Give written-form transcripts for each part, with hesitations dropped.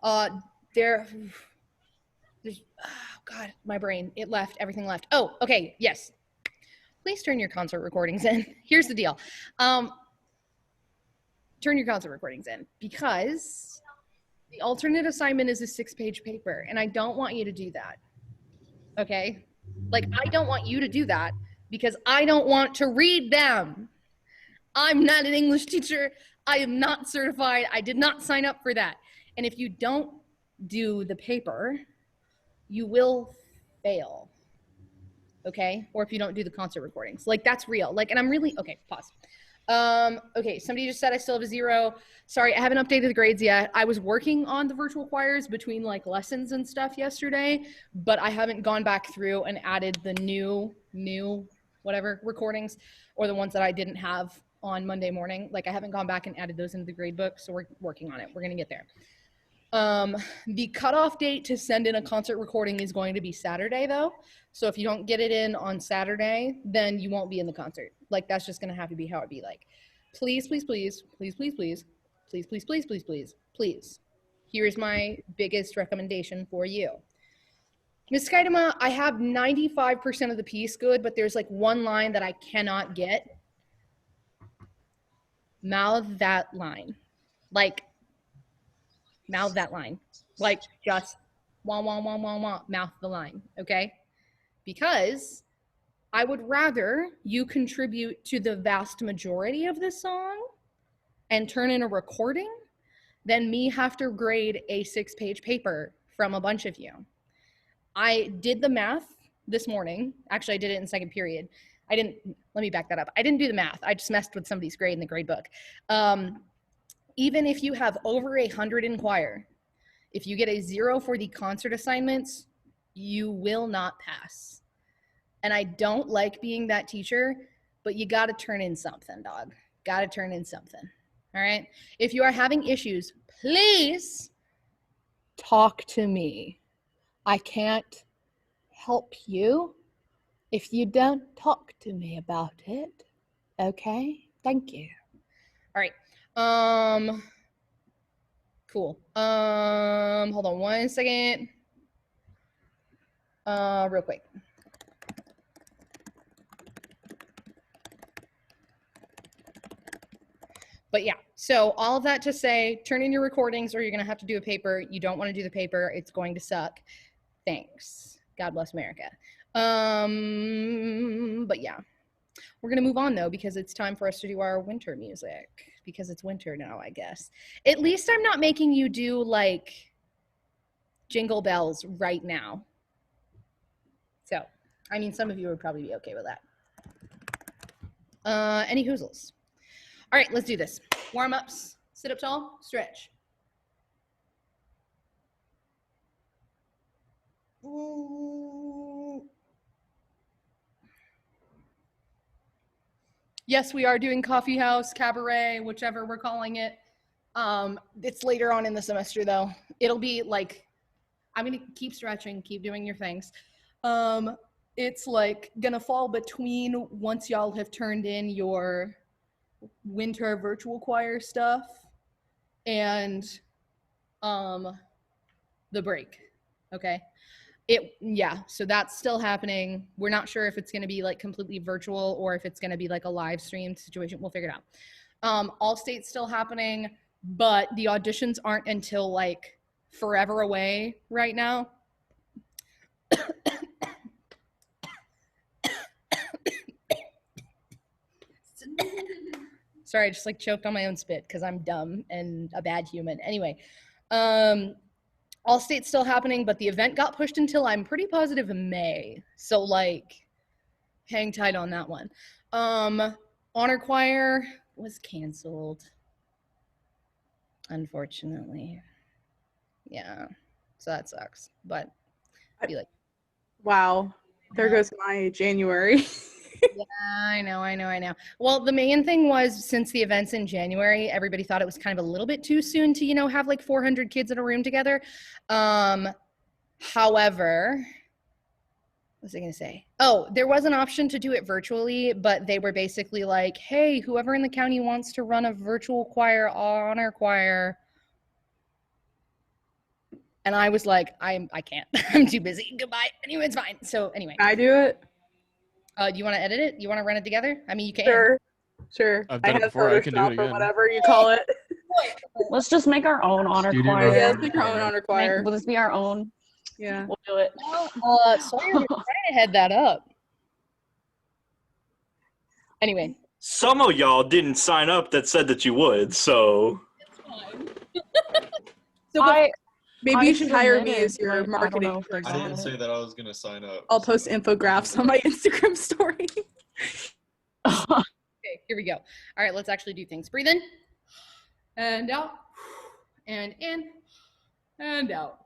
There's, oh God, my brain, it left, everything left. Oh, okay, yes. Please turn your concert recordings in. Here's the deal. Turn your concert recordings in because the alternate assignment is a 6-page paper, and I don't want you to do that. Okay? Like, I don't want you to do that because I don't want to read them. I'm not an English teacher. I am not certified. I did not sign up for that. And if you don't do the paper, you will fail. Okay? Or if you don't do the concert recordings. Like, that's real. Like, and I'm really, okay, pause. Okay, somebody just said I still have a 0. Sorry, I haven't updated the grades yet. I was working on the virtual choirs between like lessons and stuff yesterday, but I haven't gone back through and added the new whatever recordings or the ones that I didn't have on Monday morning. Like, I haven't gone back and added those into the grade book, so we're working on it. We're gonna get there. The cutoff date to send in a concert recording is going to be Saturday though. So if you don't get it in on Saturday, then you won't be in the concert. Like, that's just gonna have to be how it be. Like, please, please, please, please, please, please, please, please, please, please, please, please. Here's my biggest recommendation for you. Miss Skaidema, I have 95% of the piece good, but there's like one line that I cannot get. Mouth that line. Like, mouth that line. Like, just wah, wah, wah, wah, wah, mouth the line, okay? Because I would rather you contribute to the vast majority of this song and turn in a recording than me have to grade a 6-page paper from a bunch of you. I did the math this morning. Actually, I did it in second period. Let me back that up. I didn't do the math. I just messed with somebody's grade in the grade book. Even if you have over 100 in choir, if you get a 0 for the concert assignments, you will not pass. And I don't like being that teacher, but you got to turn in something, dog. Got to turn in something. All right? If you are having issues, please talk to me. I can't help you if you don't talk to me about it. Okay? Thank you. All right. Cool. Hold on one second. Real quick. But yeah, so all of that to say, turn in your recordings or you're gonna have to do a paper. You don't wanna do the paper, it's going to suck. Thanks. God bless America. But yeah, we're gonna move on though because it's time for us to do our winter music because it's winter now, I guess. At least I'm not making you do like jingle bells right now. So, I mean, some of you would probably be okay with that. Any hoozles? All right, let's do this. Warm-ups, sit up tall, stretch. Ooh. Yes, we are doing coffee house, cabaret, whichever we're calling it. It's later on in the semester though. It'll be like, I'm gonna keep stretching, keep doing your things. It's like gonna fall between once y'all have turned in your winter virtual choir stuff and the break. Okay. So that's still happening. We're not sure if it's going to be like completely virtual or if it's going to be like a live stream situation. We'll figure it out. All state's still happening, but the auditions aren't until like forever away right now. Sorry, I just like choked on my own spit because I'm dumb and a bad human. Anyway, all state's still happening, but the event got pushed until I'm pretty positive May. So like, hang tight on that one. Honor choir was canceled, unfortunately. Yeah, so that sucks. But I'd be like, wow, there goes my January. Yeah, I know. Well, the main thing was since the event's in January, everybody thought it was kind of a little bit too soon to, have like 400 kids in a room together. However, what was I going to say? Oh, there was an option to do it virtually, but they were basically like, hey, whoever in the county wants to run a virtual choir, honor choir, And I was like, I can't. I'm too busy. Goodbye. Anyway, it's fine. So anyway, Can I do it? do you want to edit it? You want to run it together? I mean, you can. Sure. Sure. I've I done it have before. I can do it Photoshop or again. whatever you call it. Let's just make our own honor Studio choir. Yeah, Honor let's make our own Choir. honor choir. Will this be our own? Yeah. We'll do it. Sawyer was trying to head that up. Anyway, Some of y'all didn't sign up that said that you would, so so Maybe you should hire me as your I don't know marketing if they're I didn't got say it. that I was gonna sign up. I'll post infographics on my Instagram story. okay, here we go. All right, let's actually do things. Breathe in and out, and in and out.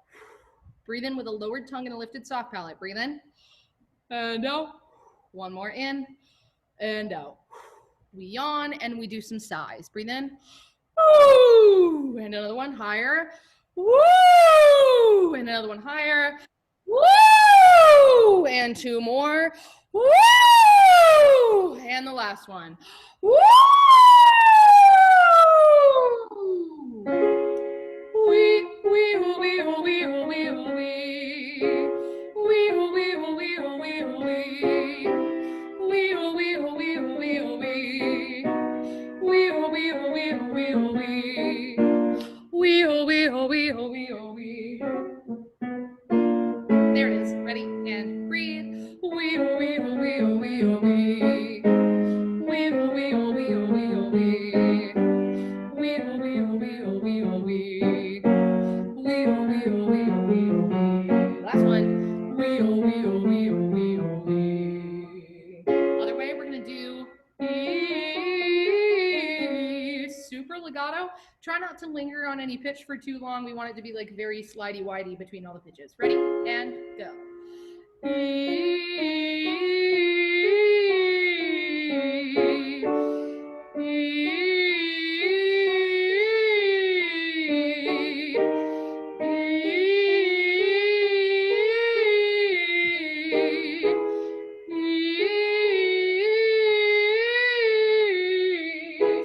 Breathe in with a lowered tongue and a lifted soft palate. Breathe in and out. One more in and out. We yawn and we do some sighs. Breathe in. Woo! And another one higher. Woo! And another one higher. Woo! And two more. Woo! And the last one. Woo! Wee, wee, wee, wee, wee, wee, wee. Wee, wee, wee, wee, wee, wee. Wee, wee, wee, wee, wee, wee. Wee, wee, wee, wee, wee. Wee, wee, wee, wee, wee. There it is. Ready? And breathe. Wee, wee, wee, wee, wee. Wee, wee, wee, wee, wee. Wee, wee, wee, wee, wee. Wee, wee, wee, wee. Last one. Wee, wee, wee, wee, wee. Other way, we're gonna do super legato. Try not to linger on any pitch for too long. We want it to be like very slidey widey between all the pitches. Ready? And go.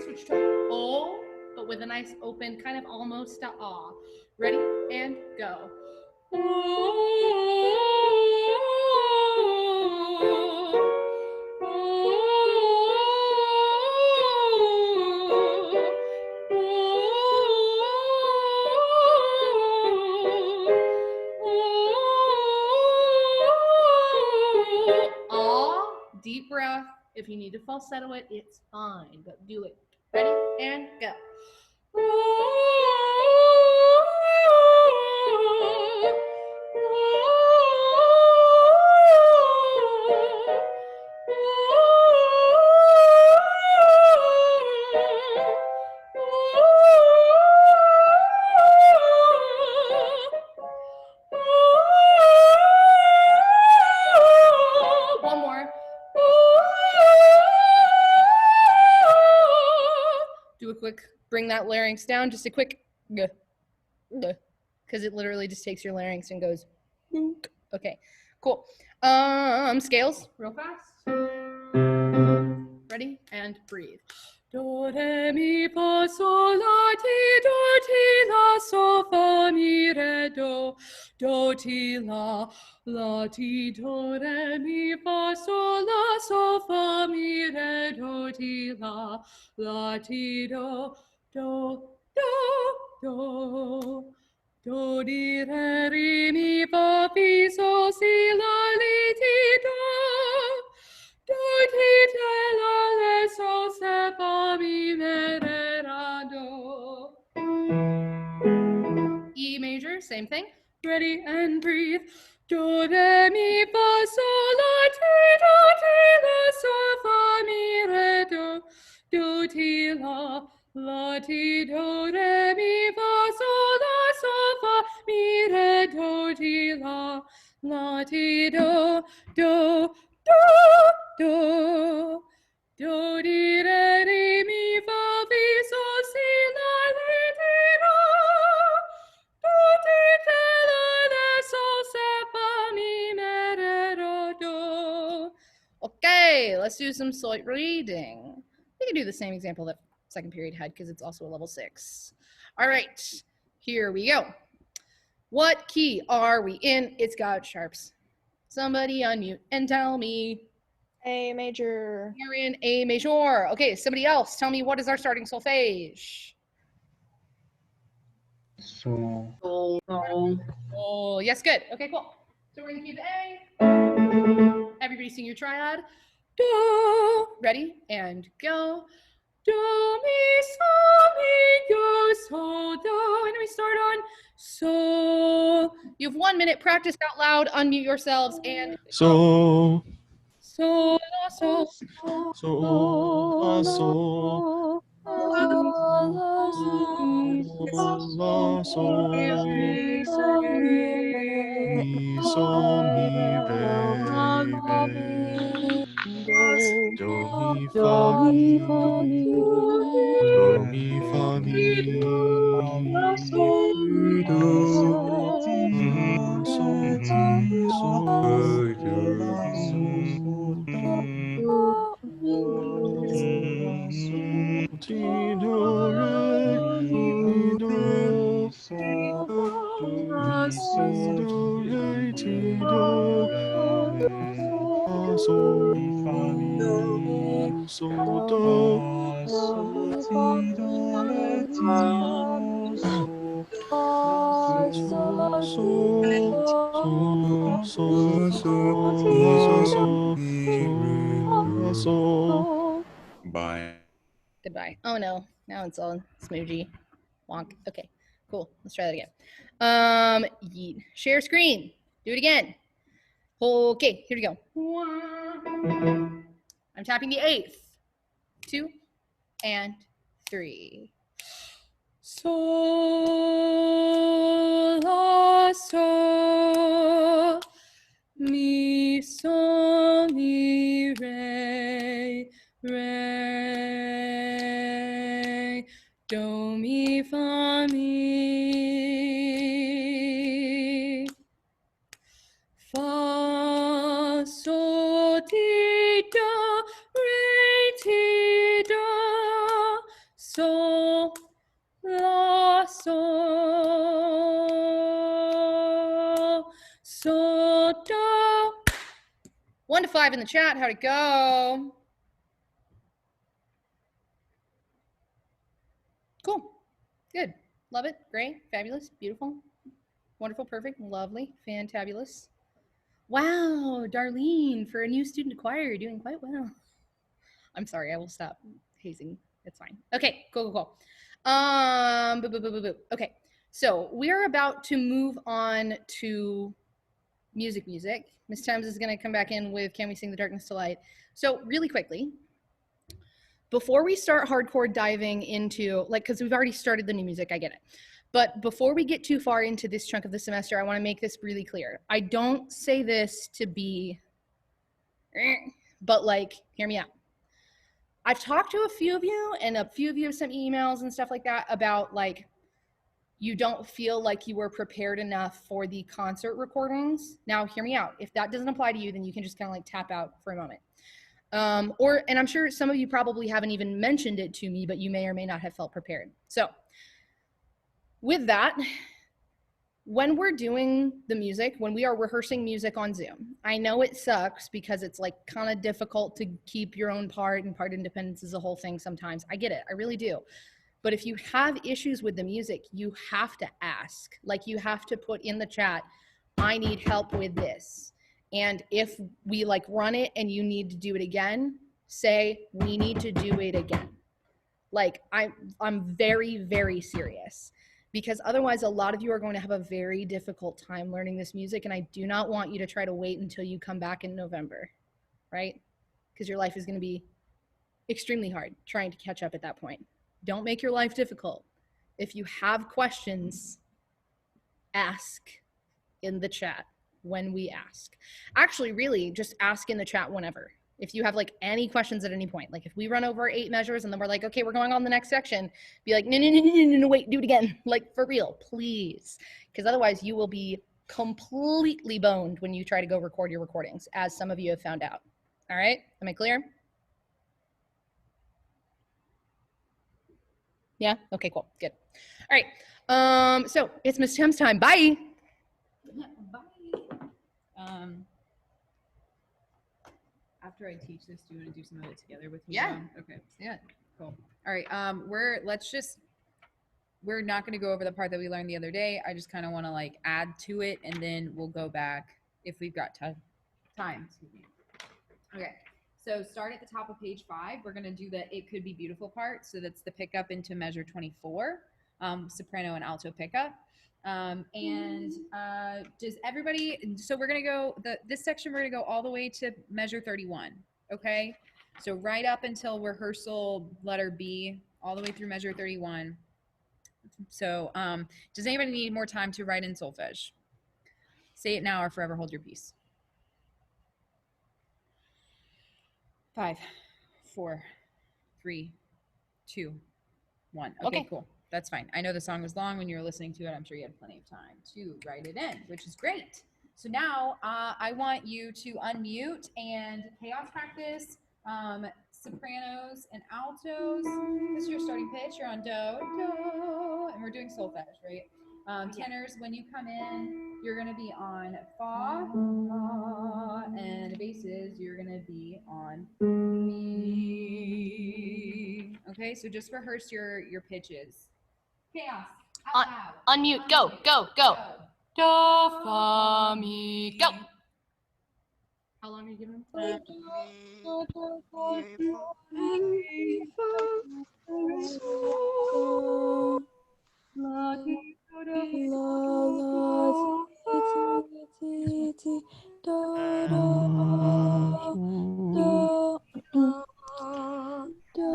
Switch to O, but with a nice open, kind of almost to ah. Ready? And go. Ah, deep breath. If you need to falsetto it, it's fine, but do it. Ready? And go. One more. Do a quick, bring that larynx down, just a quick, because it literally just takes your larynx and goes, okay, cool. Scales, real fast. Ready? And breathe. Do, re, mi, fa, sol, la, ti, do, ti, la, so, fa, mi, re, do, ti, la, ti, do, re, mi, fa, sol, la, so, fa, mi, re, do, ti, la, ti, do, do, di, re, mi, fa, fi, so, si, la, li, ti, do, ti, te, la, le, so, se, fa, mi, me, re, ra, do. E major, same thing. Ready and breathe. Do, re, mi, fa, sol, la, ti, la, so, fa, mi, re, do, ti, la, ti, do, re, mi, fa, sol, la, so, fa, mi, re, do, ti, la, ti, do, do, di, re, mi, fa, fi, so, si, la, li, ti, do, ti, te, la, le, so, se, fa, mi, me, re, do, do. Okay, let's do some sight reading. We can do the same example that second period had because it's also a level 6. All right, here we go. What key are we in? It's got sharps. Somebody unmute and tell me. A major. You're in A major. Okay, somebody else, tell me, what is our starting solfege? So, Oh, yes, good. Okay, cool. So we're gonna keep A. Everybody sing your triad. Do. Ready? And go. Do, mi, so, mi, go, so, do. And then we start on so. You have 1 minute. Practice out loud. Unmute yourselves and So, so, la, so. so, la, so, la, so, mi, so, mi, re, re, do, mi, fa, mi, do, mi, fa, mi, do, so, ti, ti, do, re, mi, do, mi, do, re, ti, do, fa, so, do, Bye. Goodbye. Oh no, now it's all smoochy. Wonk. Okay, cool. Let's try that again. Yeet. Share screen. Do it again. Okay, here we go. I'm tapping the 8th. 2 and 3. So, la, so, mi, so, mi, re, re, do, mi, fa, mi, fa, sol, ti, do, re, ti, do, sol, la, so, do. 1 to 5 in the chat. How'd it go? Cool. Good. Love it. Great. Fabulous. Beautiful. Wonderful. Perfect. Lovely. Fantabulous. Wow, Darlene, for a new student choir, you're doing quite well. I'm sorry, I will stop hazing. It's fine. Okay, cool, cool, cool. Okay, so we're about to move on to music. Miss Thames is going to come back in with Can We Sing the Darkness to Light? So really quickly, before we start hardcore diving into, like, because we've already started the new music, I get it. But before we get too far into this chunk of the semester, I want to make this really clear. I don't say this to be, but like, hear me out. I've talked to a few of you, and a few of you have sent me emails and stuff like that about like, you don't feel like you were prepared enough for the concert recordings. Now, hear me out. If that doesn't apply to you, then you can just kind of like tap out for a moment. And I'm sure some of you probably haven't even mentioned it to me, but you may or may not have felt prepared. So with that, when we're doing the music, when we are rehearsing music on Zoom, I know it sucks because it's like kind of difficult to keep your own part, and part independence is a whole thing sometimes. I get it, I really do. But if you have issues with the music, you have to ask. Like, you have to put in the chat, I need help with this. And if we like run it and you need to do it again, say, we need to do it again. Like, I'm very, very serious, because otherwise a lot of you are going to have a very difficult time learning this music, and I do not want you to try to wait until you come back in November, right? Because your life is going to be extremely hard trying to catch up at that point. Don't make your life difficult. If you have questions, ask in the chat when we ask. Actually, really, just ask in the chat whenever. If you have like any questions at any point, like if we run over 8 measures and then we're like, okay, we're going on the next section, be like, no, wait, do it again. Like, for real, please. Because otherwise you will be completely boned when you try to go record your recordings, as some of you have found out. All right, am I clear? Yeah, okay, cool, good. All right, so it's Miss Thames time, bye. After I teach this, do you want to do some of it together with me? Yeah. Mom? Okay. Yeah. Cool. All right. We're not going to go over the part that we learned the other day. I just kind of want to like add to it, and then we'll go back if we've got time. Excuse me. Okay. So start at the top of page 5. We're going to do the "It Could Be Beautiful" part. So that's the pickup into measure 24, soprano and alto pickup. Does everybody? So we're going to go this section. We're going to go all the way to measure 31. Okay. So right up until rehearsal letter B, all the way through measure 31. So does anybody need more time to write in solfege? Say it now or forever hold your peace. 5, 4, 3, 2, 1. Okay, cool. That's fine. I know the song was long when you were listening to it. I'm sure you had plenty of time to write it in, which is great. So now I want you to unmute and chaos practice sopranos and altos. This is your starting pitch. You're on do, and we're doing solfege, right? Tenors, when you come in, you're going to be on fa, and the basses, you're going to be on mi. Okay, so just rehearse your pitches. Chaos. Out loud. Unmute. Go. Do, fa, mi, go. How long are you giving them?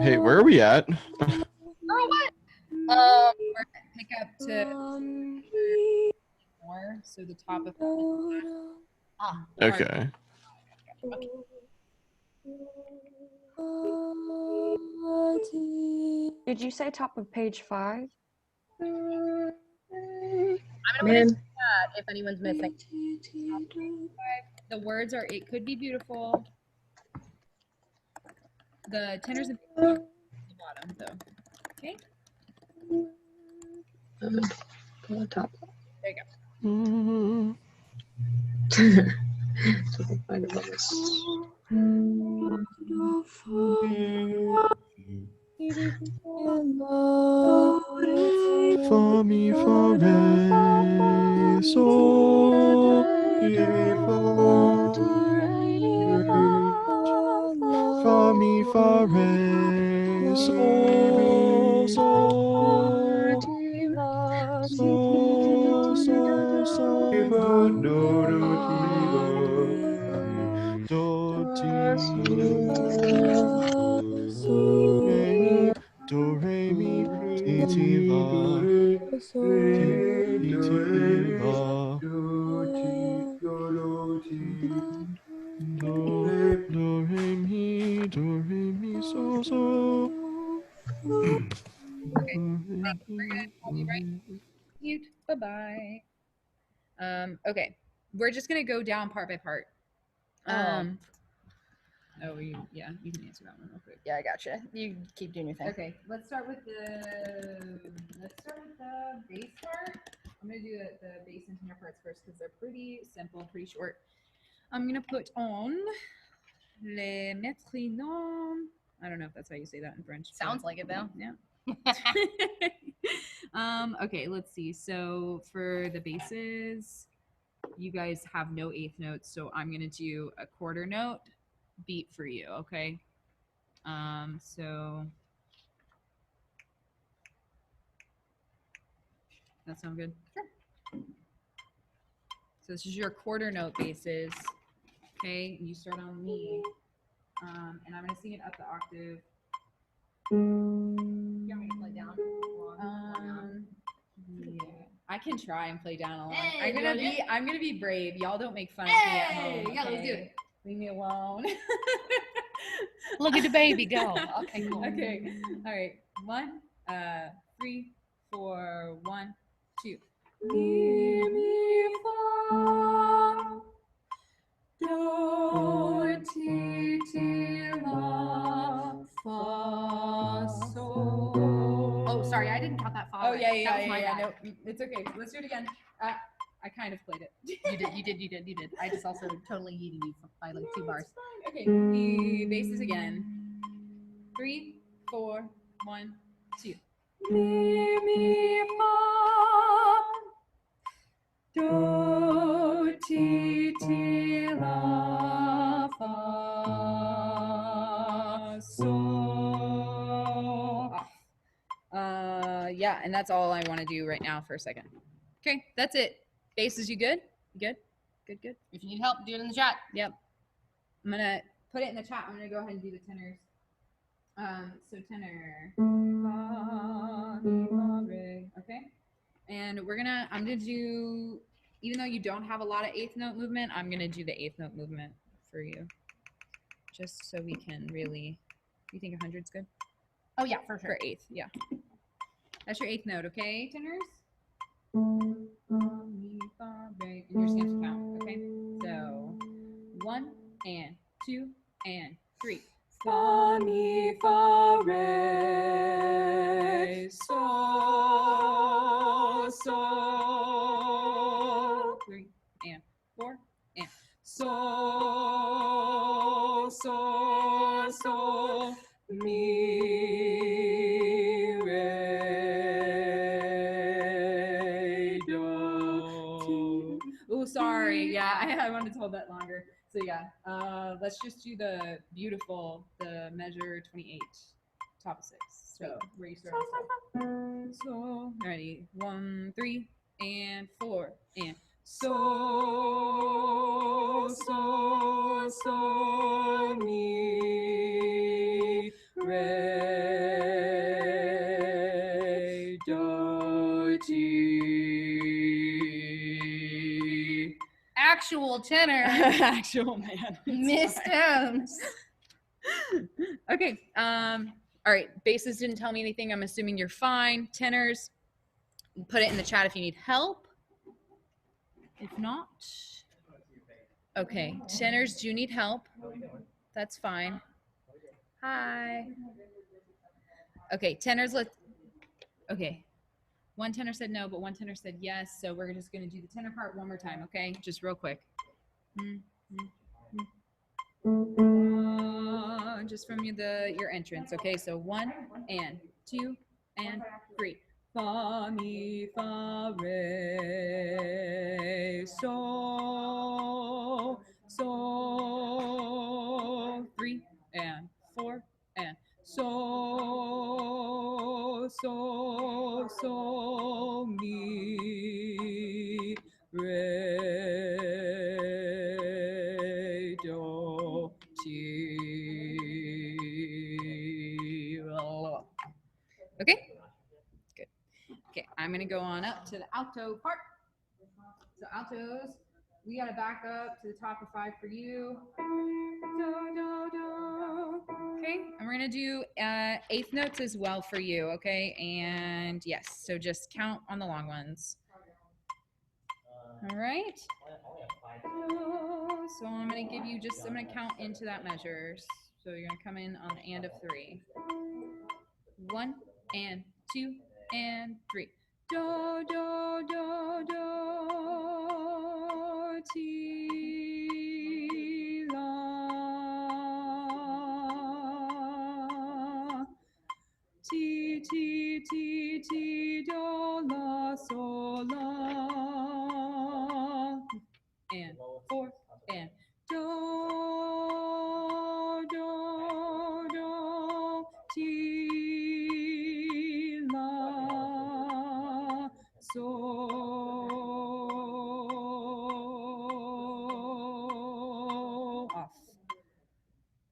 Hey, where are we at? Girl, what? We're gonna pick up to more, so the top of Okay. Did you say top of page 5? I'm gonna put that if anyone's missing. the words are "It Could Be Beautiful." The tenors and basses are at the bottom, though. Okay. Pull the top. There you go. So I can find a bonus. Fa mi fa re so fa mi fa re so do re mi ti ti la ti ti la do re mi so Okay. We're good. I'll be right mute. Bye-bye. Okay. We're just gonna go down part by part. You can answer that one real quick. Yeah, I gotcha. You keep doing your thing. Okay, let's start with the bass part. I'm gonna do the bass and tenor parts first because they're pretty simple, pretty short. I'm gonna put on les métronomes. I don't know if that's how you say that in French. Sounds like it though. Yeah. Okay, let's see. So for the basses, you guys have no eighth notes, so I'm gonna do a quarter note beat for you, okay? So that sound good? Sure. So this is your quarter note basses, okay? You start on me, and I'm gonna sing it up the octave. You want me to play down? Yeah, I can try and play down along. Hey, I'm gonna be brave. Y'all don't make fun of me at home. Yeah, let's do okay? it. Leave me alone. Look at the baby go. Okay, cool. Okay. All right. 1, 3, 4, 1, 2. Mi, mi, fa, do, ti, ti, la, fa, sol. Oh, sorry, I didn't count that far. Oh, yeah. That was my bad. No, it's okay. Let's do it again. I kind of played it. You did. I just also totally yeeted you by like 2 bars. Okay, the basses again. 3, 4, 1, 2. Mi, mi, fa, do, ti, ti, la, fa, sol. Yeah, and that's all I want to do right now for a second. Okay, that's it. Basses, you good? You good? Good, good. If you need help, do it in the chat. Yep. I'm gonna put it in the chat. I'm gonna go ahead and do the tenors. So tenor, fa, mi, fa, re. Okay, and I'm gonna do. Even though you don't have a lot of eighth note movement, I'm gonna do the eighth note movement for you, just so we can really. You think 100's good? Oh yeah, for sure. For eighth, yeah. That's your eighth note, okay, tenors? Mi, fa, re, and your stamps count, okay? So 1 and 2 and 3. Fa, mi, fa, re, sol, sol. 3 and 4 and sol, sol, sol, mi, re, do. Oh, sorry. Yeah, I wanted to hold that longer. So yeah, let's just do the measure 28, top of 6. So where you start. So ready, 1, 3, and 4, and so, so, so, mi, re, do, ti. Actual tenor. Actual man. Miss Tones. Okay. All right. Basses didn't tell me anything. I'm assuming you're fine. Tenors, put it in the chat if you need help. If not, okay. Tenors do need help. That's fine. Hi. Okay. Tenors, okay. One tenor said no, but one tenor said yes. So we're just going to do the tenor part one more time. Okay. Just real quick. Just from your entrance. Okay, so 1 and 2 and 3. Fa, mi, fa, re, sol, sol. 3 and 4 and sol, sol, sol, mi, re, do, ti. Okay, good. Okay, I'm gonna go on up to the alto part. So altos, we gotta back up to the top of 5 for you. Do, do, do. Okay, and we're gonna do eighth notes as well for you. Okay, and yes, so just count on the long ones. All right. So I'm gonna give you I'm gonna count into that measure. So you're gonna come in on the and of 3. 1 and 2 and 3. Do, do, do, do, ti, la. Ti, ti, ti, ti, do, la, sol, la. And 4 and do, do, do, ti, la, sol. Off.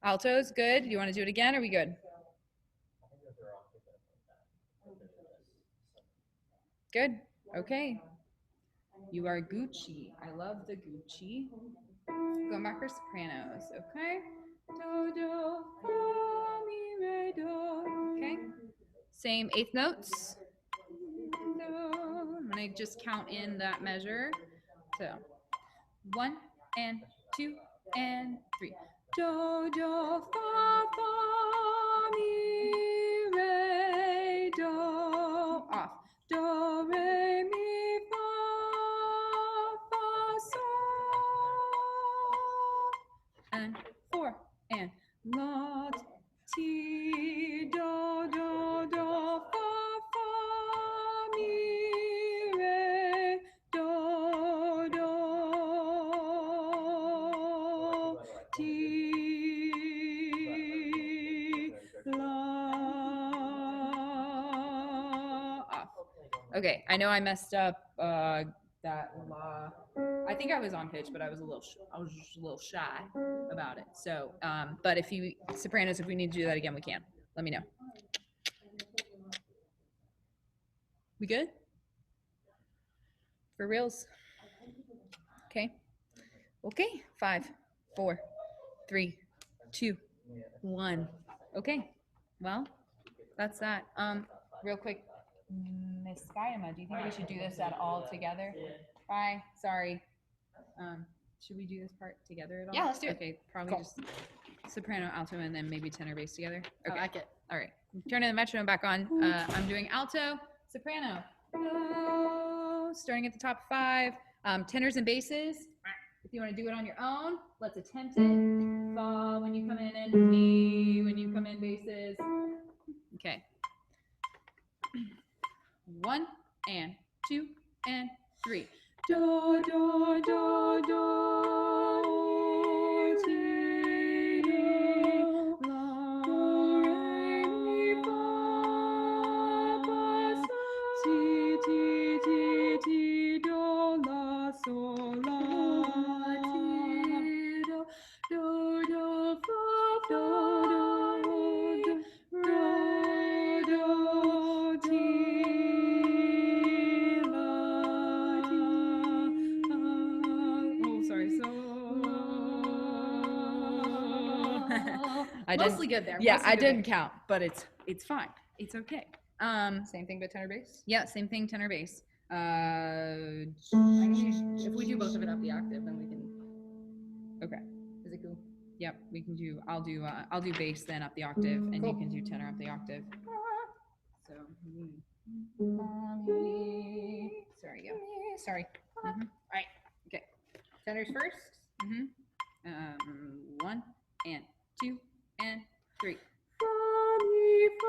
Altos, good. You want to do it again? Are we good? Good. Okay. You are Gucci. I love the Gucci. Going back for sopranos. Okay. Do, do, fa, mi, re, do. Okay. Same eighth notes. Do. I'm going to just count in that measure. So 1 and 2 and 3. Do, do, fa, fa, mi, re, do. Off. Do, re, mi, fa, and 4 and la ti do do do fa fa mi re do do ti la. Off. Okay, I know I messed up that la. I think I was on pitch, but I was just a little shy about it. So, but if you sopranos, if we need to do that again, we can. Let me know. We good? For reals? Okay. Okay. 5, 4, 3, 2, 1. Okay. Well, that's that. Real quick, Miss Skyema, do you think we should do this at all together? Bye. Sorry. Should we do this part together at all? Yeah, let's do it. Okay, probably Cool. just soprano, alto, and then maybe tenor bass together. Okay. I like it. All right. Turning the metronome back on. I'm doing alto, soprano, starting at the top 5. Tenors and basses. If you want to do it on your own, let's attempt it. Fa when you come in and mi when you come in basses. Okay. 1 and 2 and 3. Do do do do ti do la re mi fa fa si ti ti ti do la sol la ti do do do fa do do do ti la ti. Oh, sorry. So I Mostly good there. Yeah, Mostly I good there. didn't count, but it's fine. It's okay. Same thing but tenor bass. Yeah, same thing. Tenor bass. If we do both of it up the octave, then we can. Okay. Is it cool? Yep, we can do. I'll do bass then up the octave, and you can do tenor up the octave. So. Sorry, yeah. Sorry. Mhm. All right. Okay. Tenors first. 1 and 2 and 3. Three, 4.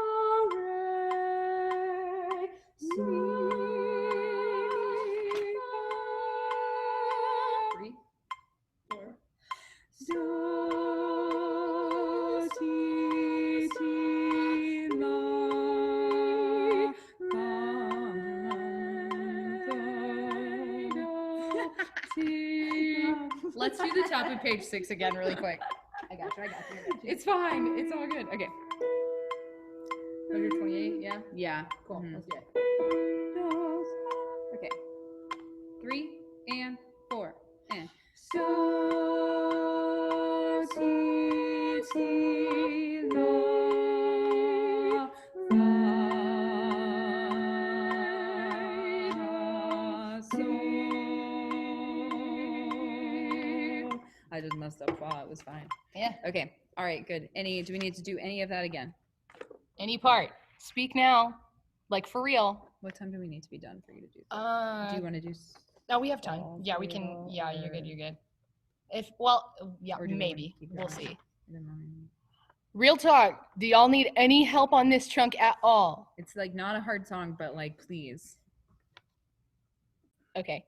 Do ti ti la fa do ti. Let's do the top of page 6 again really quick. I got you. It's fine. It's all good. Okay. 128, yeah? Yeah. Cool. Mhm. Let's do it. Okay. 3 and 4 and so ti ti la fa so. I just messed up fa. It was fine. Yeah. Okay. All right. Good. Do we need to do any of that again? Any part. Speak now. Like for real. What time do we need to be done for you to do that? Do you want to do? No, we have time. All Yeah, we three can. at all, Yeah, you're or- good. You're good. Yeah, Or do we wanna maybe. keep it We'll on? see. Never mind. Real talk. Do y'all need any help on this chunk at all? It's like not a hard song, but like, please. Okay.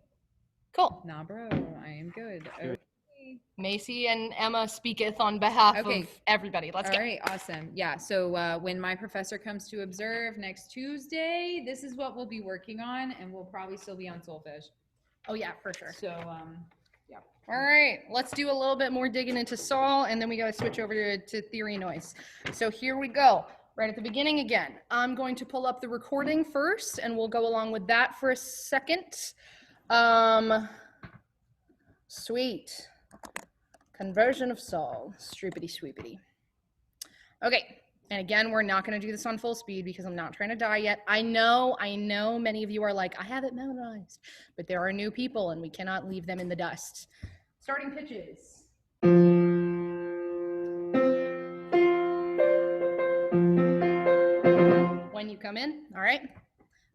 Cool. Nah, bro, I am good. Good. Okay. Macy and Emma speaketh on behalf Okay. of everybody. Let's All go. right, awesome. Yeah, so when my professor comes to observe next Tuesday, this is what we'll be working on, and we'll probably still be on solfege. Oh yeah, for sure. So, yeah. All right, let's do a little bit more digging into Saul, and then we got to switch over to theory noise. So here we go. Right at the beginning again. I'm going to pull up the recording first, and we'll go along with that for a second. Sweet. Conversion of Saul. Stroopity sweepity. Okay, and again, we're not going to do this on full speed because I'm not trying to die yet. I know many of you are like, I have it memorized, but there are new people and we cannot leave them in the dust. Starting pitches. When you come in, all right?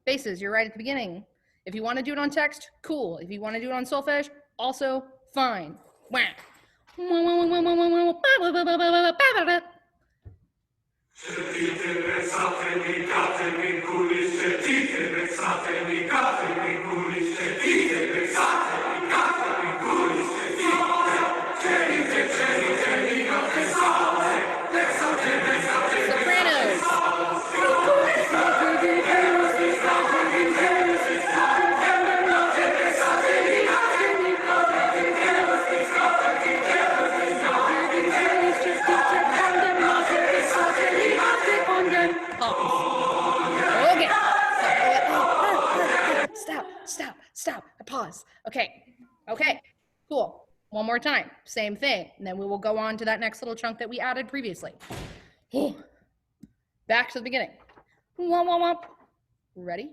Basses, you're right at the beginning. If you want to do it on text, cool. If you want to do it on solfege, also fine. Whack. Okay. Stop. Pause. Okay. Cool. One more time. Same thing. And then we will go on to that next little chunk that we added previously. Back to the beginning. Womp, womp, womp. Ready?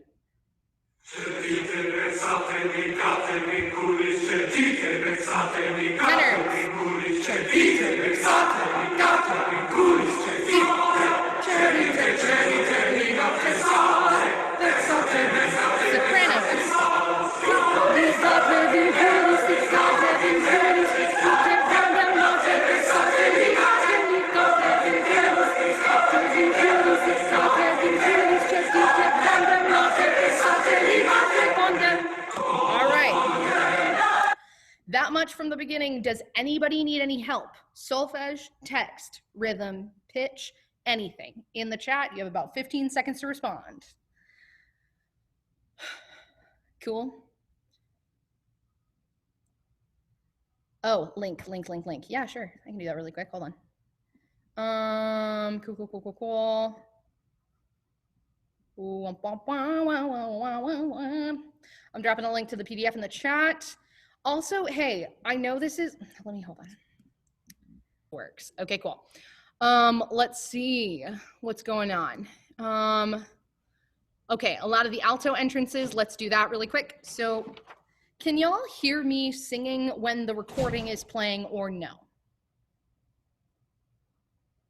All right. That much from the beginning. Does anybody need any help? Solfege, text, rhythm, pitch, anything. In the chat, you have about 15 seconds to respond. Cool. Oh, link. Yeah, sure. I can do that really quick. Hold on. Cool. I'm dropping a link to the PDF in the chat. Also, hey, I know this is, let me hold on. Works. Okay, cool. Let's see what's going on. Okay, a lot of the alto entrances, let's do that really quick. So can y'all hear me singing when the recording is playing or no?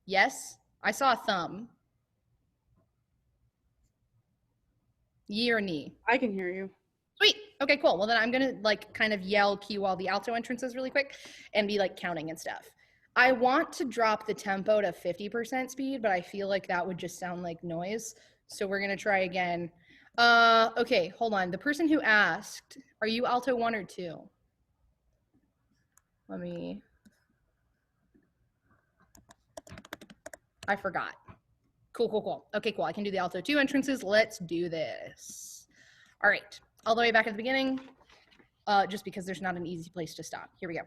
Yes? I saw a thumb. Ye or knee? I can hear you. Sweet. Okay, cool. Well, then I'm gonna like kind of yell cue all the alto entrances really quick and be like counting and stuff. I want to drop the tempo to 50% speed, but I feel like that would just sound like noise. So we're gonna try again. Okay, hold on. The person who asked, are you alto 1 or 2? I forgot. Cool. Okay, cool. I can do the alto 2 entrances. Let's do this. All right, all the way back at the beginning, just because there's not an easy place to stop. Here we go.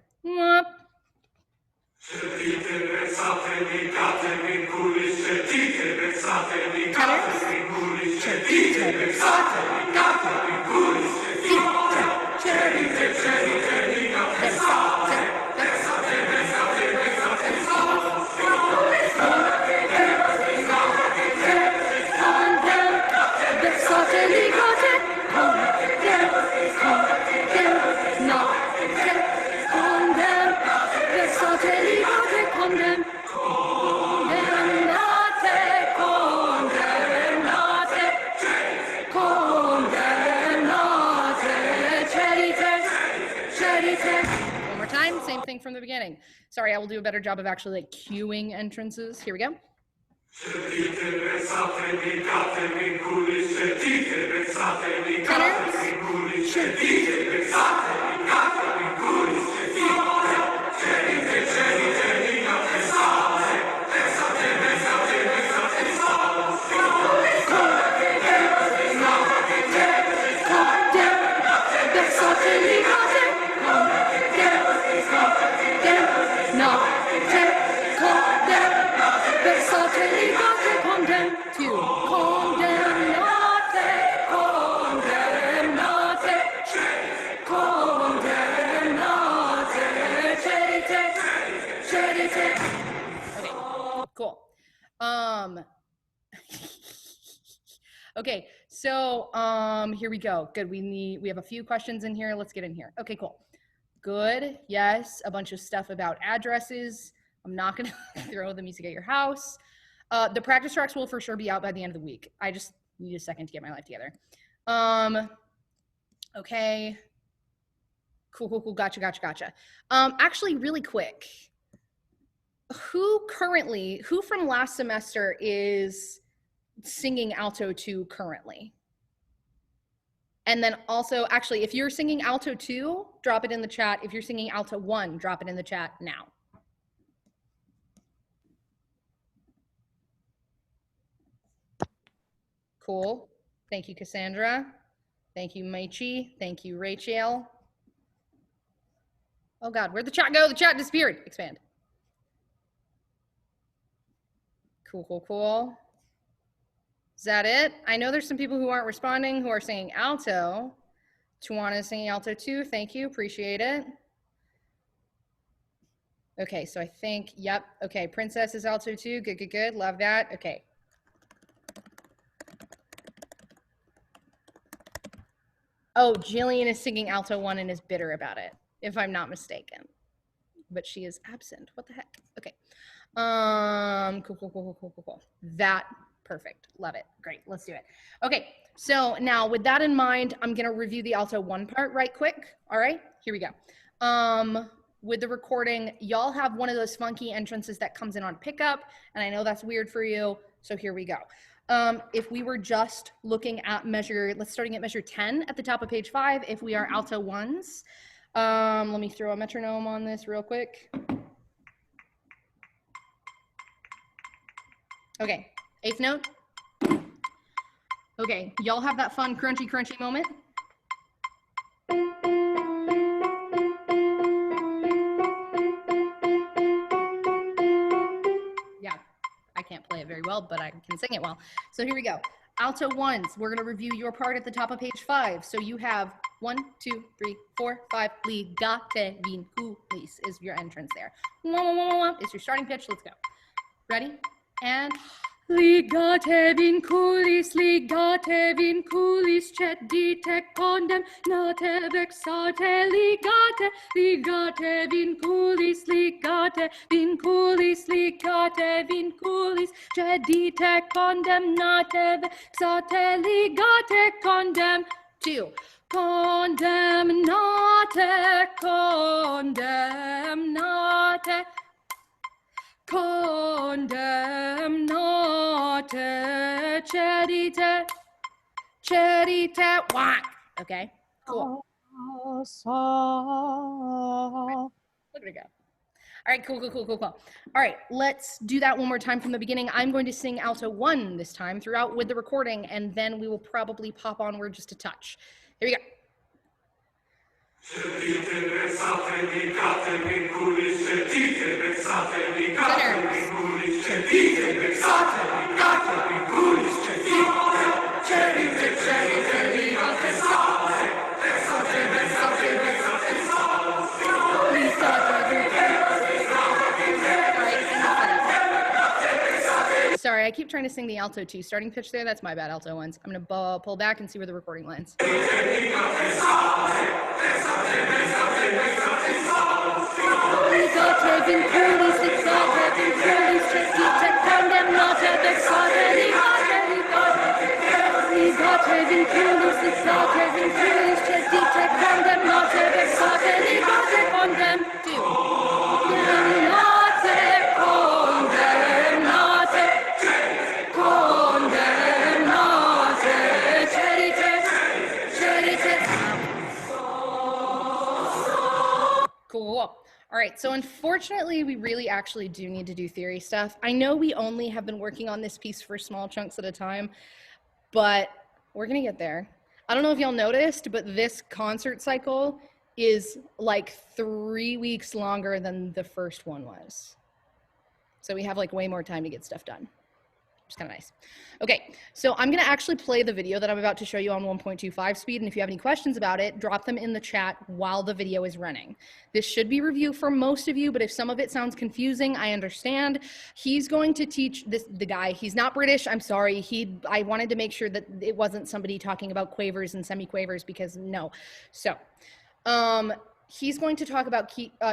One more time, same thing from the beginning. Sorry, I will do a better job of actually like cueing entrances. Here we go. Cool. Okay, so here we go. Good. We have a few questions in here. Let's get in here. Okay, cool. Good. Yes, a bunch of stuff about addresses. I'm not gonna throw the music at your house. The practice tracks will for sure be out by the end of the week. I just need a second to get my life together. Okay. Cool. Gotcha. Actually, really quick. who from last semester is singing alto 2 currently? And then also, actually, if you're singing alto 2, drop it in the chat. If you're singing alto 1, drop it in the chat now. Cool. Thank you, Cassandra. Thank you, Maichi. Thank you, Rachel. Oh God, where'd the chat go? The chat disappeared. Expand. Cool, cool, cool. Is that it? I know there's some people who aren't responding who are singing alto. Tawana is singing alto 2. Thank you. Appreciate it. Okay, so I think, yep. Okay, Princess is alto 2. Good, good, good. Love that. Okay. Oh, Jillian is singing alto 1 and is bitter about it, if I'm not mistaken. But she is absent. What the heck? Okay. Cool, cool, cool, cool, cool, cool, cool. That, perfect. Love it. Great. Let's do it. Okay. So now with that in mind, I'm going to review the alto 1 part right quick. All right. Here we go. With the recording, y'all have one of those funky entrances that comes in on pickup. And I know that's weird for you. So here we go. If we were just looking at starting at measure 10 at the top of page 5, if we are alto 1s, let me throw a metronome on this real quick. Okay, 8th note. Okay, y'all have that fun crunchy, crunchy moment? Yeah, I can't play it very well, but I can sing it well. So here we go. Alto 1s, we're gonna review your part at the top of page 5. So you have 1, 2, 3, 4, 5, ligate vinculis is your entrance there. Is your starting pitch, let's go. Ready? And ligate vinculis, cedite condem, nate vexate, ligate vinculis, cedite condem, nate vexate, ligate condem. 2. Condemnate, condemnate, condemnate, cedite, whack. Okay, cool. Look at it go. All right, cool, cool, cool, cool, cool. All right, let's do that one more time from the beginning. I'm going to sing alto 1 this time throughout with the recording, and then we will probably pop onward just a touch. Here we go. Sorry, I keep trying to sing the alto 2 starting pitch there. That's my bad, alto 1s. I'm going to pull back and see where the recording lands. Cool. All right, so unfortunately, we really actually do need to do theory stuff. I know we only have been working on this piece for small chunks at a time, but we're gonna get there. I don't know if y'all noticed, but this concert cycle is like 3 weeks longer than the first one was. So we have like way more time to get stuff done. Which is kind of nice. Okay, so I'm gonna actually play the video that I'm about to show you on 1.25 speed, and if you have any questions about it, drop them in the chat while the video is running. This should be review for most of you, but if some of it sounds confusing, I understand. He's going to teach the guy, he's not British, I'm sorry. I wanted to make sure that it wasn't somebody talking about quavers and semiquavers, because no. So, he's going to talk about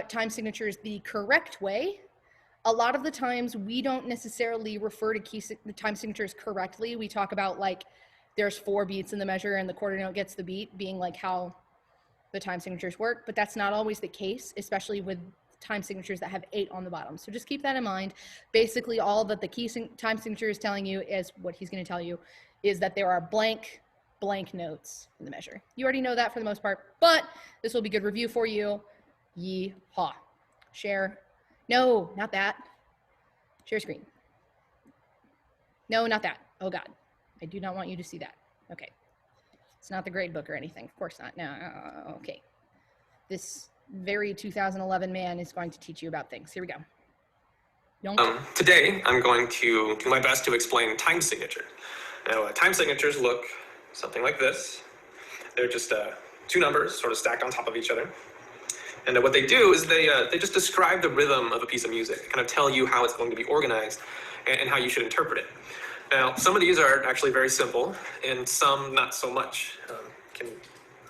time signatures the correct way. A lot of the times we don't necessarily refer to the time signatures correctly. We talk about like there's 4 beats in the measure and the quarter note gets the beat being like how the time signatures work, but that's not always the case, especially with time signatures that have 8 on the bottom. So just keep that in mind. Basically, all that the time signature is telling you is what he's going to tell you is that there are blank notes in the measure. You already know that for the most part, but this will be good review for you. Yee-haw. Share. No, not that. Share screen. No, not that. Oh God, I do not want you to see that. Okay. It's not the grade book or anything. Of course not. No, okay. This very 2011 man is going to teach you about things. Here we go. Today, I'm going to do my best to explain time signature. Now, time signatures look something like this. They're just 2 numbers sort of stacked on top of each other. And what they do is they just describe the rhythm of a piece of music, kind of tell you how it's going to be organized and how you should interpret it. Now, some of these are actually very simple, and some not so much. Can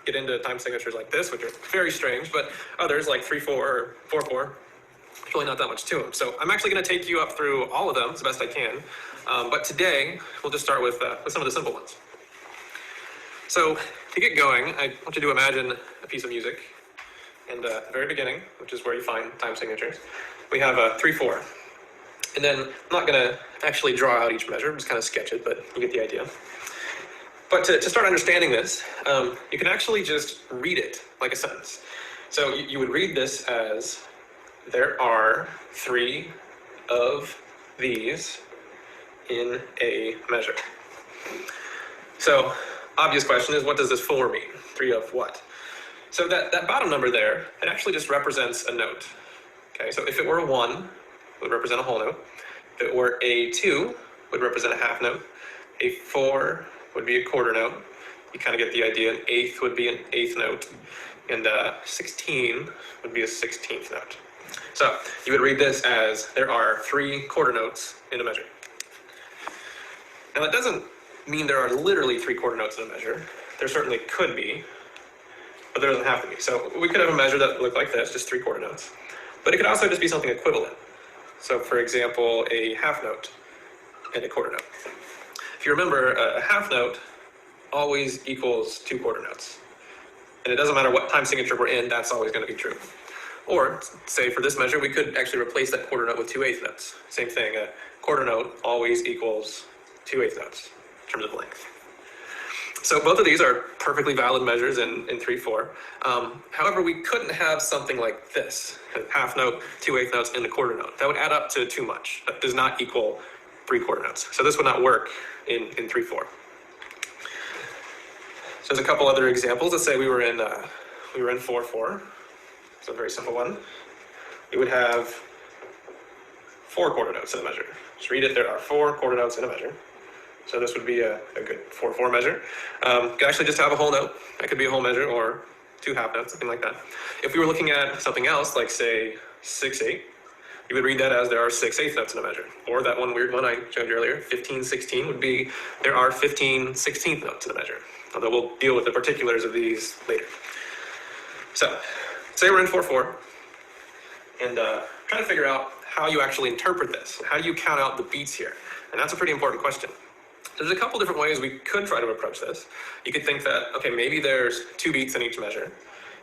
get into time signatures like this, which are very strange, but others like 3/4 or 4/4, there's really not that much to them. So I'm actually going to take you up through all of them as best I can. But today, we'll just start with some of the simple ones. So to get going, I want you to imagine a piece of music. And at the very beginning, which is where you find time signatures, we have a 3/4. And then I'm not going to actually draw out each measure, just kind of sketch it, but you get the idea. But to start understanding this, you can actually just read it like a sentence. So you would read this as, there are 3 of these in a measure. So obvious question is, what does this 4 mean? 3 of what? So that bottom number there, it actually just represents a note. Okay, so if it were a 1, it would represent a whole note. If it were a 2, it would represent a half note. A 4 would be a quarter note. You kind of get the idea. An eighth would be an eighth note. And 16 would be a 16th note. So you would read this as, there are 3 quarter notes in a measure. Now that doesn't mean there are literally 3 quarter notes in a measure. There certainly could be, but there doesn't have to be. So we could have a measure that looked like this, just 3 quarter notes. But it could also just be something equivalent. So for example, a half note and a quarter note. If you remember, a half note always equals 2 quarter notes. And it doesn't matter what time signature we're in, that's always going to be true. Or, say for this measure, we could actually replace that quarter note with 2 eighth notes. Same thing, a quarter note always equals 2 eighth notes in terms of length. So both of these are perfectly valid measures in 3/4. However, we couldn't have something like this, a half note, 2 eighth notes, and a quarter note. That would add up to too much. That does not equal 3 quarter notes. So this would not work in 3/4. So there's a couple other examples. Let's say we were in 4/4. So a very simple one. We would have 4 quarter notes in a measure. Just read it. There are 4 quarter notes in a measure. So this would be a good 4/4 measure. You could actually just have a whole note. That could be a whole measure, or 2 half notes, something like that. If we were looking at something else, like say 6/8, you would read that as there are 6 eighth notes in a measure. Or that one weird one I showed you earlier, 15/16, would be there are 15 16th notes in a measure. Although we'll deal with the particulars of these later. So, say we're in 4/4, and try to figure out how you actually interpret this. How do you count out the beats here? And that's a pretty important question. There's a couple different ways we could try to approach this. You could think that, okay, maybe there's 2 beats in each measure,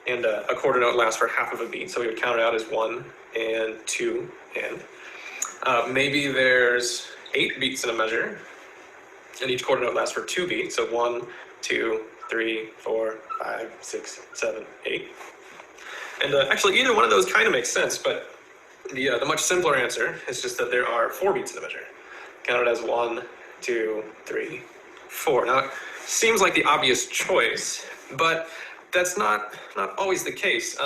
and a quarter note lasts for half of a beat, so we would count it out as 1 and 2 and. Maybe there's 8 beats in a measure, and each quarter note lasts for 2 beats, so 1, 2, 3, 4, 5, 6, 7, 8. And actually, either one of those kind of makes sense, but the much simpler answer is just that there are 4 beats in the measure, counted as 1, 2, 3, 4. Now, it seems like the obvious choice, but that's not always the case.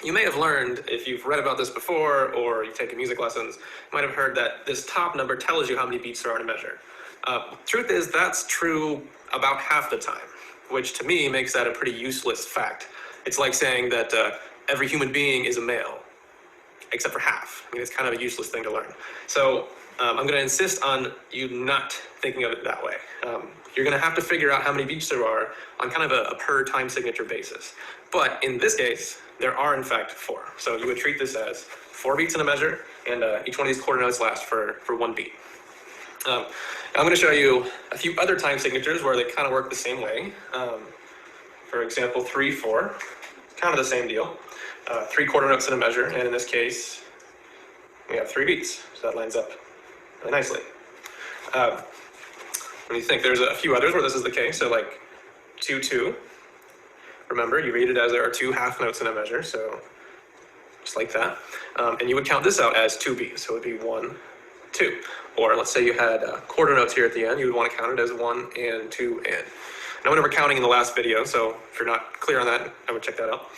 You may have learned, if you've read about this before or you've taken music lessons, you might have heard that this top number tells you how many beats there are in a measure. Truth is, that's true about half the time, which to me makes that a pretty useless fact. It's like saying that every human being is a male, except for half. I mean, it's kind of a useless thing to learn. So I'm going to insist on you not thinking of it that way. You're going to have to figure out how many beats there are on kind of a per time signature basis. But in this case, there are in fact 4. So you would treat this as 4 beats in a measure, and each one of these quarter notes lasts for 1 beat. I'm going to show you a few other time signatures where they kind of work the same way. For example, 3/4 kind of the same deal. 3 quarter notes in a measure, and in this case, we have 3 beats, so that lines up really nicely. When you think, there's a few others where this is the case, so like 2-2. Remember, you read it as there are 2 half notes in a measure, so just like that. And you would count this out as 2 beats, so it would be 1, 2. Or let's say you had quarter notes here at the end, you would want to count it as 1 and 2 and. I went over counting in the last video, so if you're not clear on that, I would check that out.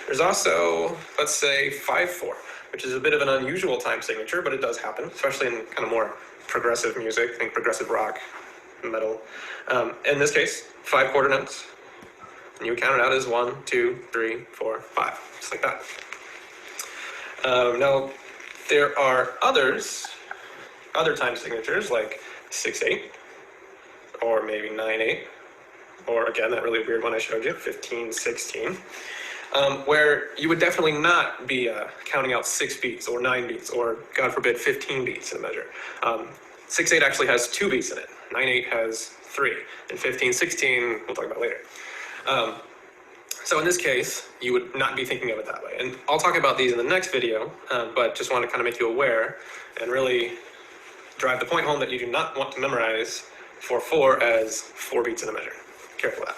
There's also, let's say, 5-4, which is a bit of an unusual time signature, but it does happen, especially in kind of more progressive music, think progressive rock, metal. In this case, 5 quarter notes, and you would count it out as 1, 2, 3, 4, 5, just like that. Now, there are other time signatures like 6-8, or maybe 9-8, or again, that really weird one I showed you, 15-16, where you would definitely not be counting out 6 beats or 9 beats, or God forbid, 15 beats in a measure. 6-8 actually has 2 beats in it, 9-8 has 3, and 15-16 we'll talk about later. So in this case, you would not be thinking of it that way. And I'll talk about these in the next video, but just want to kind of make you aware and really drive the point home that you do not want to memorize 4-4 as 4 beats in a measure. Careful of that.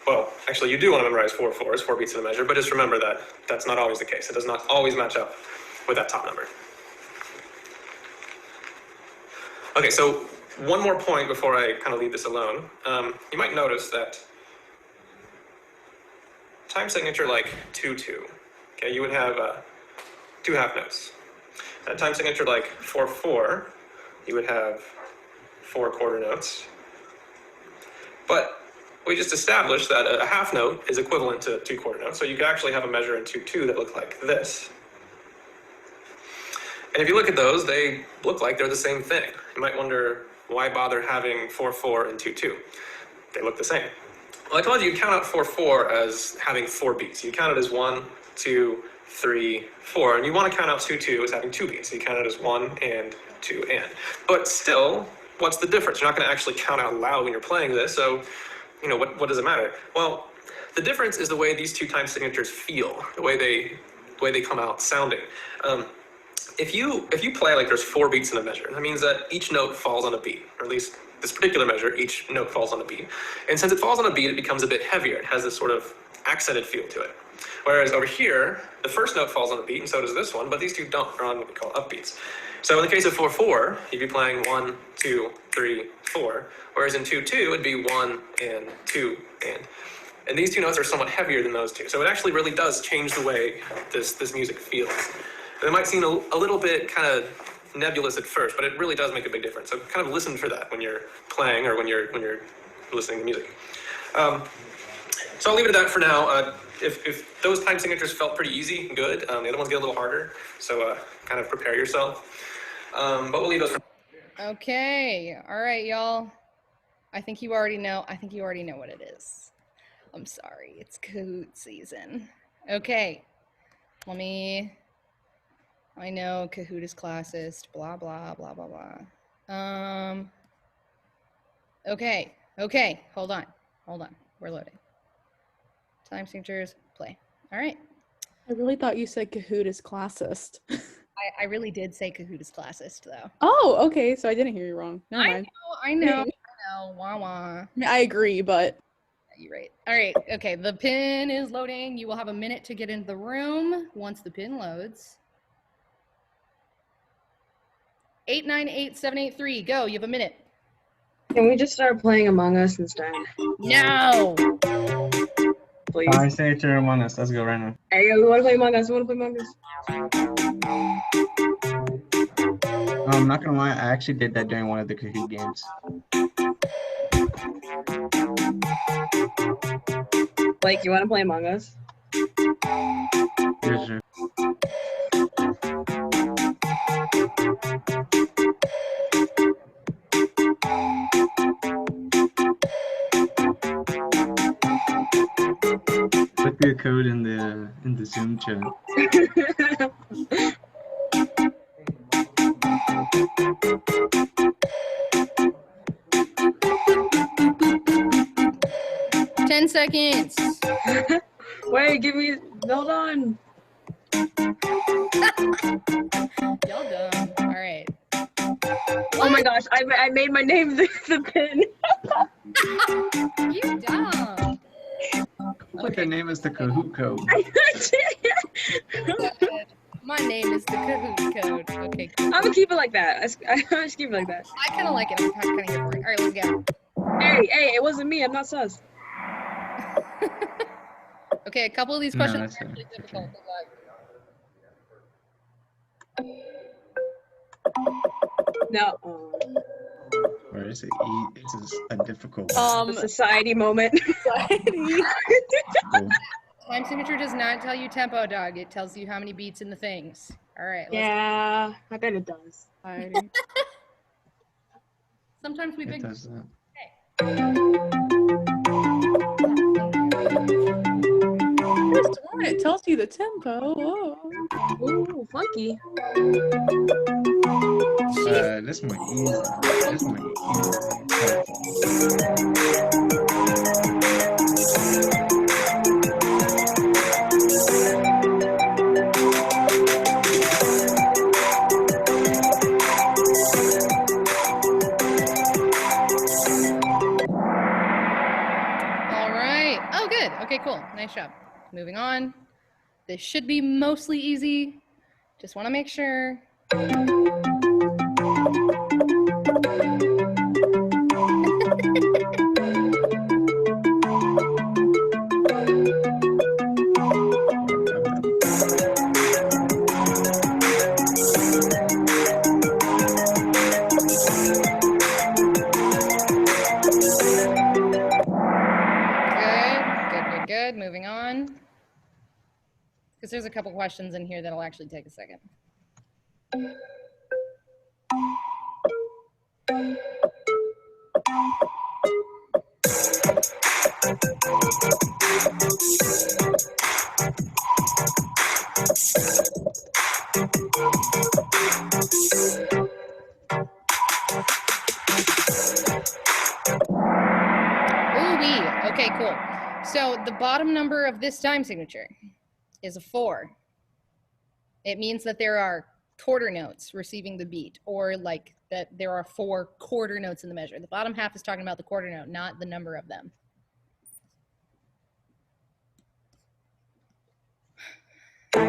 Well, actually, you do want to memorize 4-4 as 4 beats in a measure, but just remember that that's not always the case. It does not always match up with that top number. Okay, so one more point before I kind of leave this alone. You might notice that time signature like 2-2, okay, you would have 2 half notes. That time signature like 4-4, you would have 4 quarter notes. But we just established that a half note is equivalent to 2 quarter notes, so you could actually have a measure in 2-2 that look like this. And if you look at those, they look like they're the same thing. You might wonder, why bother having 4-4 and 2-2? They look the same. Well, I told you count out 4-4 as having 4 beats. You count it as 1, 2, 3, 4, and you want to count out 2-2 as having 2 beats. So you count it as 1 and 2 and. But still, what's the difference? You're not going to actually count out loud when you're playing this, so you know what does it matter? Well, the difference is the way these 2 time signatures feel, the way they come out sounding. If you play like there's 4 beats in a measure, that means that each note falls on a beat, or at least this particular measure, each note falls on a beat. And since it falls on a beat, it becomes a bit heavier. It has this sort of accented feel to it. Whereas over here, the first note falls on a beat, and so does this one, but these 2 don't. They're on what we call upbeats. So in the case of 4-4, you'd be playing 1, 2, 3, 4. Whereas in 2-2, it'd be 1 and 2 and. And these 2 notes are somewhat heavier than those 2. So it actually really does change the way this music feels. And it might seem a little bit kind of nebulous at first, but it really does make a big difference. So kind of listen for that when you're playing or when you're listening to music. So I'll leave it at that for now. If those time signatures felt pretty easy, good. The other ones get a little harder, so kind of prepare yourself. But we'll leave those for Okay, all right, y'all. I think you already know what it is. I'm sorry, it's Kahoot season. Okay, I know Kahoot is classist, blah, blah, blah, blah, blah. Okay, hold on, we're loading. Time signatures, play. All right. I really thought you said Kahoot is classist. I really did say Kahoot is classist, though. Oh, okay, so I didn't hear you wrong. Never mind. I know, wah, wah. I mean, I agree, but... You're right. All right, okay, the pin is loading. You will have a minute to get into the room once the pin loads. 898783, go, you have a minute. Can we just start playing Among Us instead? No! Please. I say to Among Us. Let's go right now. Hey, we want to play Among Us. We want to play Among Us. I'm not gonna lie, I actually did that during one of the Kahoot games. Blake, you want to play Among Us? Yes, sir. Put your code in the Zoom chat. 10 seconds. Wait, give me. Hold on. Y'all dumb. All right. Oh my gosh, I made my name the pin. You dumb. I put their name as the Kahoot code. My name is the Kahoot code. Okay, cool. I'm gonna keep it like that. I just keep it like that. I kind of like it. I'm kind of here for it. All right, let's go. Hey, it wasn't me. I'm not sus. Okay, a couple of these No, questions that's are actually okay. difficult. No. Or is it it's a difficult The society moment. Cool. Time signature does not tell you tempo, dog. It tells you how many beats in the things. All right. Let's Yeah, I bet it does. Sometimes we It big. does that. Just one, it tells you the tempo. Whoa. Ooh, funky. This one easy. This one All right. Oh, good. Okay, cool. Nice job. Moving on. This should be mostly easy. Just want to make sure. Good. Moving on. Because there's a couple questions in here that'll actually take a second. Ooh-wee. Okay, cool. So the bottom number of this time signature is a 4. It means that there are quarter notes receiving the beat, or like that there are 4 quarter notes in the measure. The bottom half is talking about the quarter note, not the number of them. A,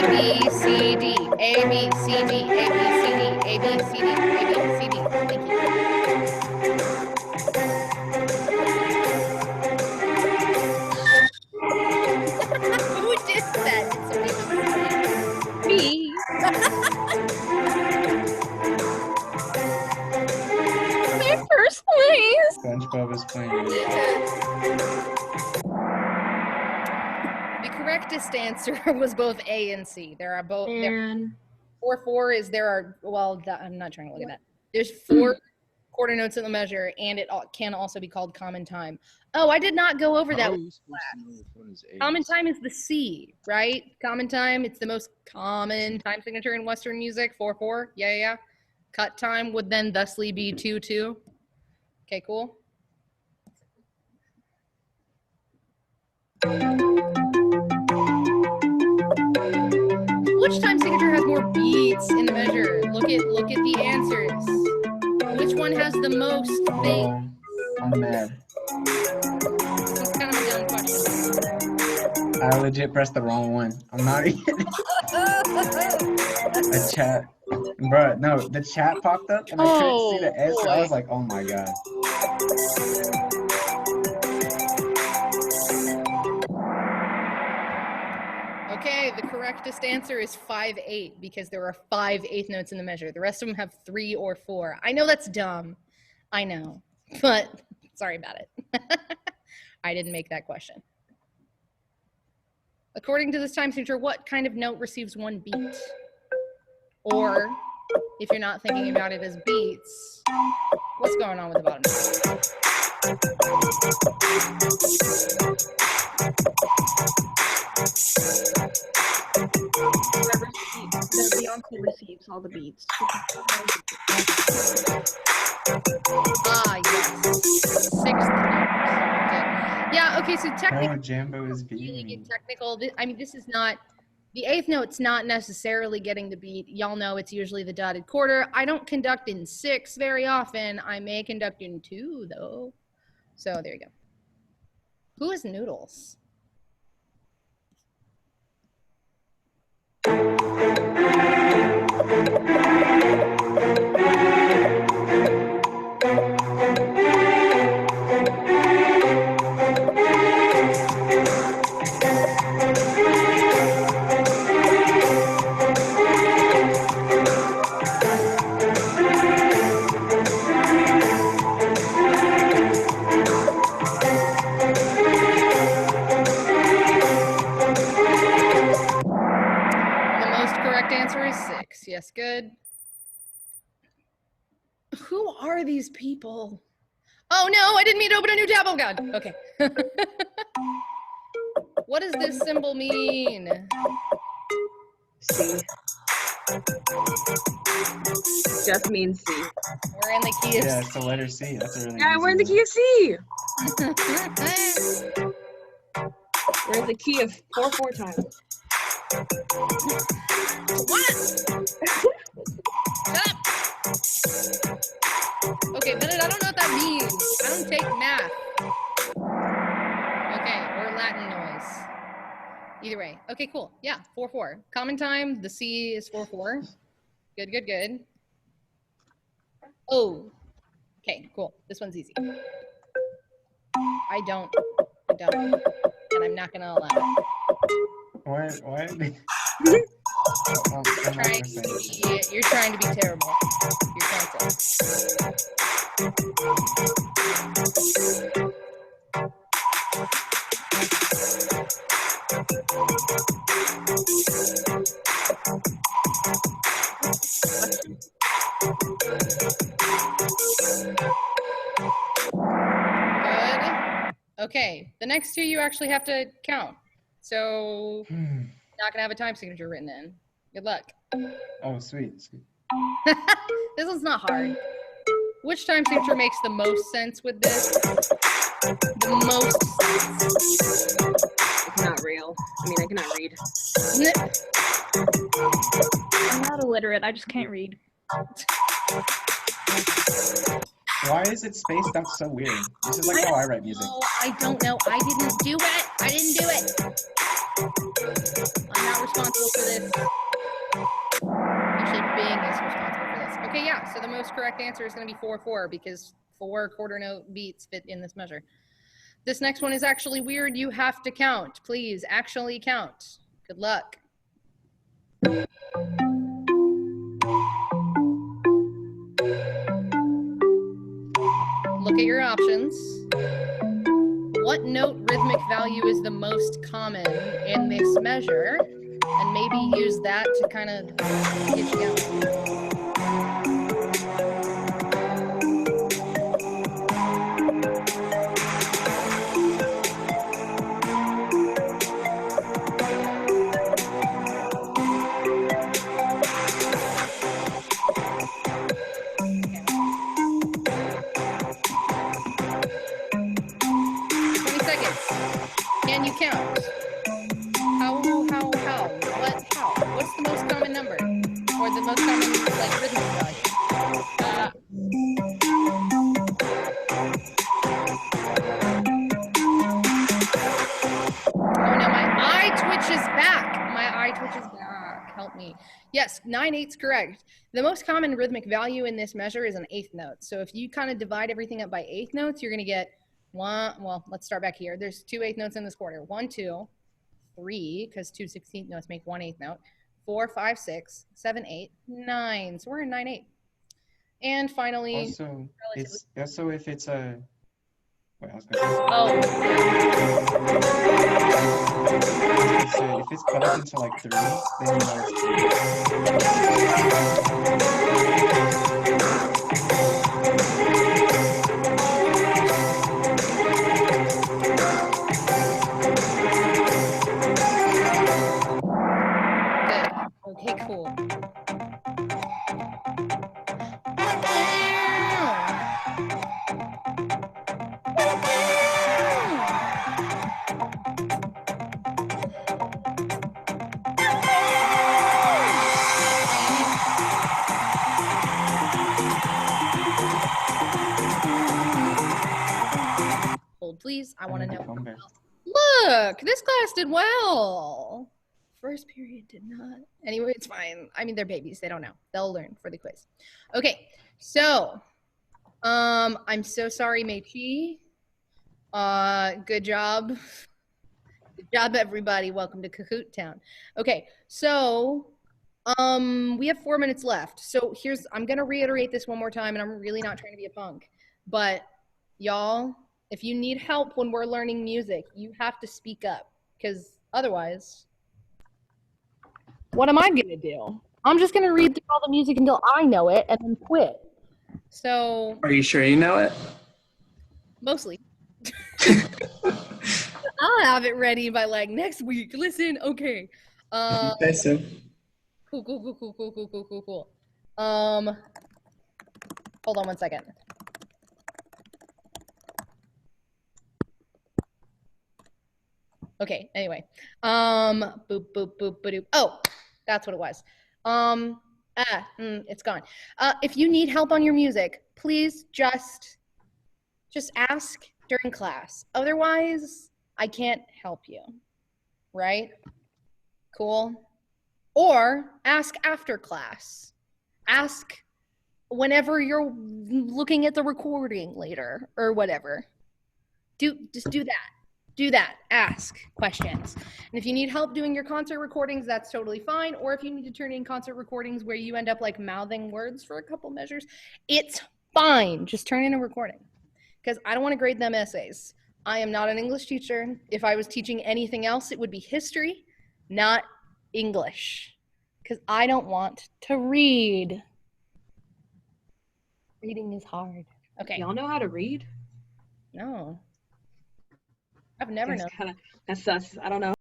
B, C, D, A, B, C, D, A, B, C, D, A, B, C, D, A, B, C, D. Thank you. Who did that? Me. My first place. SpongeBob is playing. The correctest answer was both A and C. There are both. And 4/4 is there are, well, I'm not trying to look at that. There's 4 quarter notes in the measure, and it can also be called common time. Oh, I did not go over that. Common time is the C, right? Common time, it's the most common time signature in Western music, 4/4. Yeah. Cut time would then thusly be 2/2. Okay, cool. Which time signature has more beats in the measure? Look at the answers. Which one has the most beats? I'm mad. It's kind of a dumb question. I legit pressed the wrong one. I'm not even. The chat. Bruh, no, the chat popped up and I couldn't see the answer. I was like, oh my god. Okay, the correctest answer is 5/8 because there are 5 eighth notes in the measure. The rest of them have 3 or 4. I know that's dumb. I know, but sorry about it. I didn't make that question. According to this time signature, what kind of note receives 1 beat? Or, if you're not thinking about it as beats, what's going on with the bottom The Beyonce receives all the beats. Ah, yes. Okay, so technically, Oh, Jambo is really beating get me. technical. I mean, this is not the eighth note's not necessarily getting the beat. Y'all know it's usually the dotted quarter. I don't conduct in 6 very often. I may conduct in 2 though. So there you go. Who is Noodles? The most correct answer is 6. Yes, good. Who are these people? Oh no, I didn't mean to open a new tab. Oh god. Okay. What does this symbol mean? C. Just means C. We're in the key of Yeah, it's the letter C. That's a really Yeah, we're in the easy key of C. C. We're in the key of 4/4 time. What? Shut up. Okay, Bennett, I don't know what that means. I don't take math. Okay, or Latin noise. Either way. Okay, cool. Yeah, 4/4. Common time, the C is 4/4. Good, good, good. Oh, okay, cool. This one's easy. I don't, and I'm not gonna allow it. Why? You're trying to be terrible. You're canceled. Good. Okay, the next 2 you actually have to count. So not gonna have a time signature written in. Good luck. Oh, sweet. This one's not hard. Which time signature makes the most sense with this? The most sense. It's not real. I mean, I cannot read. I'm not illiterate. I just can't read. Why is it spaced out so weird? This is like how I write music. Oh, I don't know. I didn't do it. I didn't do it. I'm not responsible for this. Actually, Bing is responsible for this. Okay, yeah. So the most correct answer is going to be 4/4 because 4 quarter note beats fit in this measure. This next one is actually weird. You have to count. Please actually count. Good luck. Look at your options. What note rhythmic value is the most common in this measure? And maybe use that to kind of get you out. Can you count? How? What? How? What's the most common number? Or the most common, like, rhythmic value? Oh no, my eye twitches back. My eye twitches back. Help me. Yes, 9/8's correct. The most common rhythmic value in this measure is an eighth note. So if you kind of divide everything up by eighth notes, you're going to get well, let's start back here. There's 2 eighth notes in this quarter. 1, 2, 3, because 2 16th notes make 1 eighth note. 4, 5, 6, 7, 8, 9. So we're in 9/8. And finally, Also, it's also if it's a. Wait, I was gonna say. oh, If it's cut up into like 3, then you know good. Okay, cool. please. I want to know. Come back. Look, this class did well. First period did not. Anyway, it's fine. I mean, they're babies. They don't know. They'll learn for the quiz. Okay, so I'm so sorry, Meichi. Good job. Good job, everybody. Welcome to Kahoot Town. Okay, so we have 4 minutes left. So I'm gonna reiterate this one more time, and I'm really not trying to be a punk, but y'all, if you need help when we're learning music, you have to speak up, because otherwise, what am I gonna do? I'm just gonna read through all the music until I know it and then quit. So Are you sure you know it? mostly. I'll have it ready by like next week. Listen, okay. If you say so. Cool. Hold on one second. Okay, anyway. Boop. Oh, that's what it was. It's gone. If you need help on your music, please just ask during class. Otherwise, I can't help you. Right? Cool. Or ask after class. Ask whenever you're looking at the recording later or whatever. Just do that. Do that. Ask questions. And if you need help doing your concert recordings, that's totally fine. Or if you need to turn in concert recordings where you end up like mouthing words for a couple measures, it's fine. Just turn in a recording. Because I don't want to grade them essays. I am not an English teacher. If I was teaching anything else, it would be history, not English. Because I don't want to read. Reading is hard. Okay. Y'all know how to read? No. I've never known. That's sus. I don't know.